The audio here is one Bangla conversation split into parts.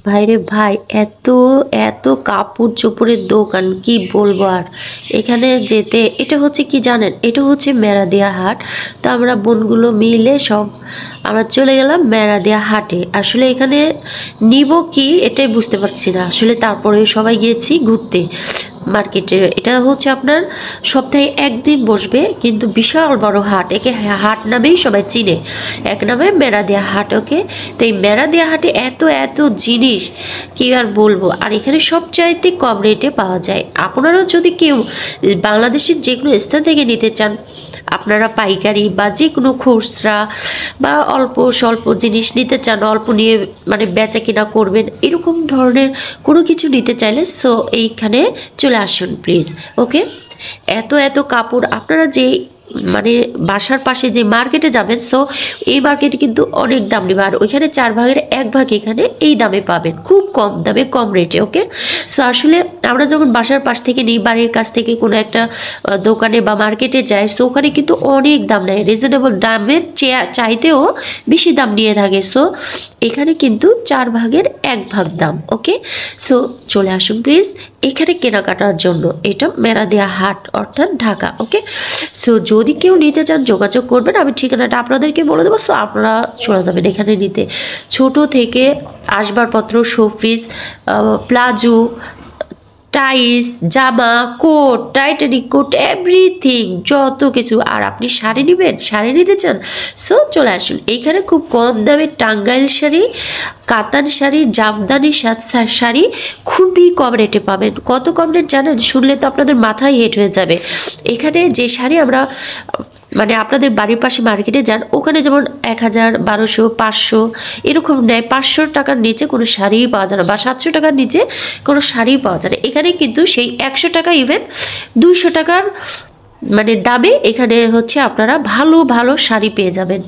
ভাইরে ভাই, এত এত কাপড় চোপড়ের দোকান কি বলবো আর। এখানে যেতে এটা হচ্ছে কি জানেন, এটা হচ্ছে মেরাদিয়া হাট। তো আমরা বোনগুলো মিলে সব আমরা চলে গেলাম মেরাদিয়া হাটে। আসলে এখানে নিব কি এটাই বুঝতে পারছি না আসলে। তারপরে সবাই গিয়েছি ঘুরতে মার্কেটে। এটা হচ্ছে আপনার সপ্তাহে একদিন বসবে, কিন্তু বিশাল বড় হাট। একে হাট নামেই সবাই চিনে, এক নামে মেরাদিয়া হাট। ওকে, তো এই মেরাদিয়া হাটে এত এত জিনিস কি আর বলবো। আর এখানে সবচাইতে কম রেটে পাওয়া যায়। আপনারা যদি কেউ বাংলাদেশের যে কোনো স্থান থেকে নিতে চান, আপনারা পাইকারি বা যে কোনো খুচরা বা অল্প স্বল্প জিনিস নিতে চান, অল্প নিয়ে মানে বেচা কিনা করবেন, এরকম ধরনের কোনো কিছু নিতে চাইলে সো এইখানে চলে আসুন প্লিজ। ওকে, এত এত কাপড় আপনারা যে মানে বাসার পাশে যে মার্কেটে যাবেন, সো এই মার্কেটে কিন্তু অনেক দাম নেবে। আর ওইখানে 4 ভাগের 1 ভাগ এখানে এই দামে পাবেন, খুব কম দামে কম রেটে। ওকে, সো আসলে আমরা যখন বাসার পাশ থেকে নিই, বাড়ির কাছ থেকে কোনো একটা দোকানে বা মার্কেটে যাই, সো ওখানে কিন্তু অনেক দাম নেয়, রিজনেবল দামের চাইতেও বেশি দাম নিয়ে থাকে। সো এখানে কিন্তু 4 ভাগের 1 ভাগ দাম। ওকে, সো চলে আসুন প্লিজ এখানে কেনাকাটার জন্য। এটা মেরাদিয়া হাট অর্থাৎ ঢাকা। ওকে, সো যদি কেউ নিতে চান যোগাযোগ করবেন, আমি ঠিকানাটা আপনাদেরকে বলে দেবো। সো আপনারা চলে যাবেন এখানে নিতে। ছোট থেকে আসবাবপত্র, শোপিস, প্লাজো, টাইস, জামা, কোট, টাইটানিক কোট, এভরিথিং, যত কিছু। আর আপনি শাড়ি নেবেন, শাড়ি নিতে চান, সো চলে আসুন এইখানে। খুব কম দামে টাঙ্গাইল শাড়ি, কাতান শাড়ি, জামদানি শাড়ি খুবই কম রেটে পাবেন। কত কম রেট জানেন? শুনলে তো আপনাদের মাথায় হেট হয়ে যাবে। এখানে যে শাড়ি আমরা মানে আপনাদের বাড়ির পাশে মার্কেটে যান, ওখানে যেমন 1000, 1200, 500 এরকম নেয়। 500 টাকার নিচে কোনো শাড়িই পাওয়া যায় না, বা 700 টাকার নিচে কোনো শাড়িই পাওয়া যায় না। এখানে কিন্তু সেই 100 টাকা, ইভেন 200 টাকার মানে দামে এখানে হচ্ছে আপনারা ভালো ভালো শাড়ি পেয়ে যাবেন।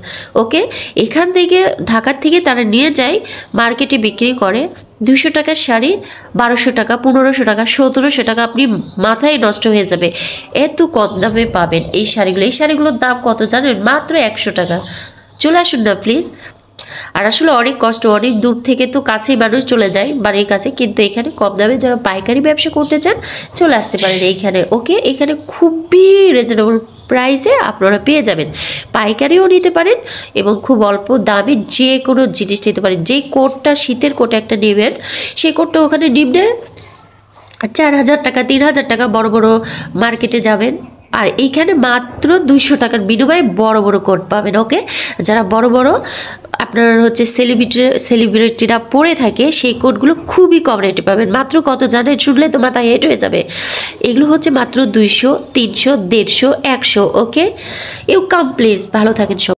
ওকে, এখান থেকে ঢাকার থেকে তারা নিয়ে যায় মার্কেটে বিক্রি করে। 200 টাকার শাড়ি 1200 টাকা, 1500 টাকা, 1700 টাকা, আপনি মাথায় নষ্ট হয়ে যাবে। এত কম দামে পাবেন এই শাড়িগুলো। এই শাড়িগুলোর দাম কত জানেন? মাত্র 100 টাকা। চলে আসুন না প্লিজ। আর আসলে অনেক কষ্ট, অনেক দূর থেকে তো কাছেই মানুষ চলে যায় বাড়ির কাছে, কিন্তু এখানে কম দামে যারা পাইকারি ব্যবসা করতে চান চলে আসতে পারেন এইখানে। ওকে, এখানে খুবই রিজনেবল প্রাইসে আপনারা পেয়ে যাবেন। পাইকারিও নিতে পারেন এবং খুব অল্প দামে যে কোনো জিনিস নিতে পারেন। যেই কোটটা, শীতের কোট একটা নেবেন, সেই কোটটা ওখানে নিম্নে 4000 টাকা, 3000 টাকা। বড় বড় মার্কেটে যাবেন আর এইখানে মাত্র 200 টাকার বিনিময়ে বড় বড় কোট পাবেন। ওকে, যারা বড় বড় আপনার হচ্ছে সেলিব্রিটিরা পরে থাকে, সেই কোটগুলো খুবই কম রেটে পাবেন। মাত্র কত জানেন? শুনলে তো মাথা হেট হয়ে যাবে। এগুলো হচ্ছে মাত্র 200, 300, 150, 100। Okay, you come please. ভালো থাকেন সব।